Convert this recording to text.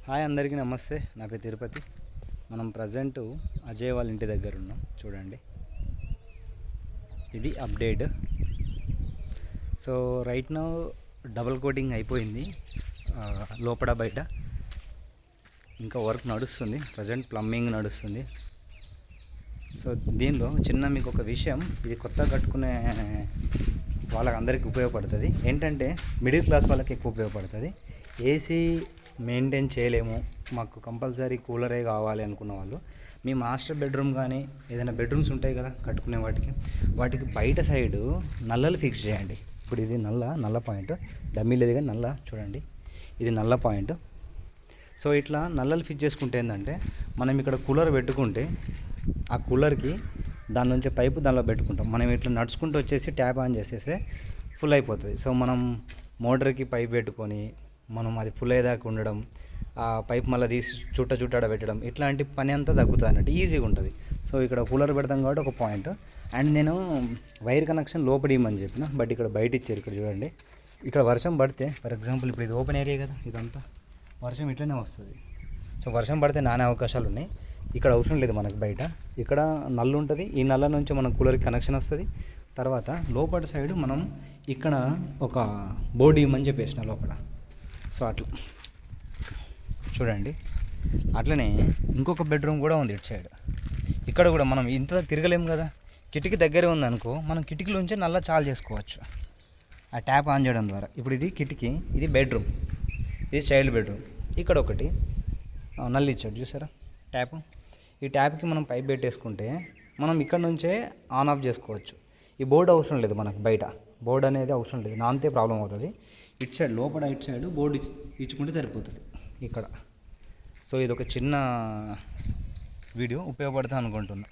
Hi అందరికీ నమస్తే. నా పేరు తిరుపతి. మనం ప్రజెంట్ అజయ్ వాళ్ళ ఇంటి దగ్గర ఉన్నాం. చూడండి, ఇది update. So right now double coating అయిపోయింది, లోపల బయట ఇంకా వర్క్ నడుస్తుంది. ప్రజెంట్ ప్లంబింగ్ నడుస్తుంది. సో దీనిలో చిన్న మీకు ఒక విషయం, ఇది కొత్తగా కట్టుకునే వాళ్ళకి అందరికీ ఉపయోగపడుతుంది. ఏంటంటే మిడిల్ క్లాస్ వాళ్ళకి ఎక్కువ ఉపయోగపడుతుంది. ఏసీ మెయింటైన్ చేయలేము, మాకు కంపల్సరీ కూలరే కావాలి అనుకున్న వాళ్ళు, మీ మాస్టర్ బెడ్రూమ్ కానీ ఏదైనా బెడ్రూమ్స్ ఉంటాయి కదా కట్టుకునే వాటికి బయట సైడు నల్లలు ఫిక్స్ చేయండి. ఇప్పుడు ఇది నల్ల పాయింట్, డమ్మీ లేదు కానీ నల్ల చూడండి, ఇది నల్ల పాయింట్. సో ఇట్లా నల్లలు ఫిక్స్ చేసుకుంటే ఏంటంటే మనం ఇక్కడ కూలర్ పెట్టుకుంటే ఆ కూలర్కి దాని నుంచి పైపు దానిలో పెట్టుకుంటాం. మనం ఇట్లా నడుచుకుంటూ వచ్చేసి ట్యాప్ ఆన్ చేసేస్తే ఫుల్ అయిపోతుంది. సో మనం మోటార్కి పైప్ పెట్టుకొని మనం అది ఫుల్ అయ్యేదాకా ఉండడం, ఆ పైప్ మళ్ళీ తీసి చుట్టాడ పెట్టడం, ఇట్లాంటి పని అంతా తగ్గుతుంది అన్నట్టు, ఈజీగా ఉంటుంది. సో ఇక్కడ కూలర్ పెడతాం కాబట్టి ఒక పాయింట్. అండ్ నేను వైర్ కనెక్షన్ లోపల ఇవ్వమని చెప్పిన, బట్ ఇక్కడ బయట ఇచ్చారు. ఇక్కడ చూడండి, ఇక్కడ వర్షం పడితే ఫర్ ఎగ్జాంపుల్ ఇప్పుడు ఇది ఓపెన్ ఏరియా కదా, ఇదంతా వర్షం ఇట్లనే వస్తుంది. సో వర్షం పడితే నానే అవకాశాలు ఉన్నాయి. ఇక్కడ అవసరం లేదు మనకు, బయట ఇక్కడ నల్లు ఉంటుంది. ఈ నల్ల నుంచి మనం కూలర్కి కనెక్షన్ వస్తుంది. తర్వాత లోపల సైడ్ మనం ఇక్కడ ఒక బోర్డు ఇవ్వమని చెప్పేసిన లోపల. సో అట్లా చూడండి. అట్లనే ఇంకొక బెడ్రూమ్ కూడా ఉంది ఇటు సైడ్. ఇక్కడ కూడా మనం ఇంత తిరగలేము కదా, కిటికీ దగ్గరే ఉందనుకో, మనం కిటికీలోంచి నల్ల చాలు చేసుకోవచ్చు ఆ ట్యాప్ ఆన్ చేయడం ద్వారా. ఇప్పుడు ఇది కిటికీ, ఇది బెడ్రూమ్, ఇది చైల్డ్ బెడ్రూమ్. ఇక్కడ ఒకటి నల్లు ఇచ్చాడు చూసారా ట్యాప్. ఈ ట్యాప్కి మనం పైప్ పెట్టేసుకుంటే మనం ఇక్కడ నుంచే ఆన్ ఆఫ్ చేసుకోవచ్చు. ఈ బోర్డు అవసరం లేదు మనకు, బయట బోర్డు అనేది అవసరం లేదు, నాంతే ప్రాబ్లం అవుతుంది. ఇటు సైడ్ లోపల ఇటు సైడ్ బోర్డు ఇచ్చుకుంటే సరిపోతుంది ఇక్కడ. సో ఇది ఒక చిన్న వీడియో ఉపయోగపడుతుంది అనుకుంటున్నా.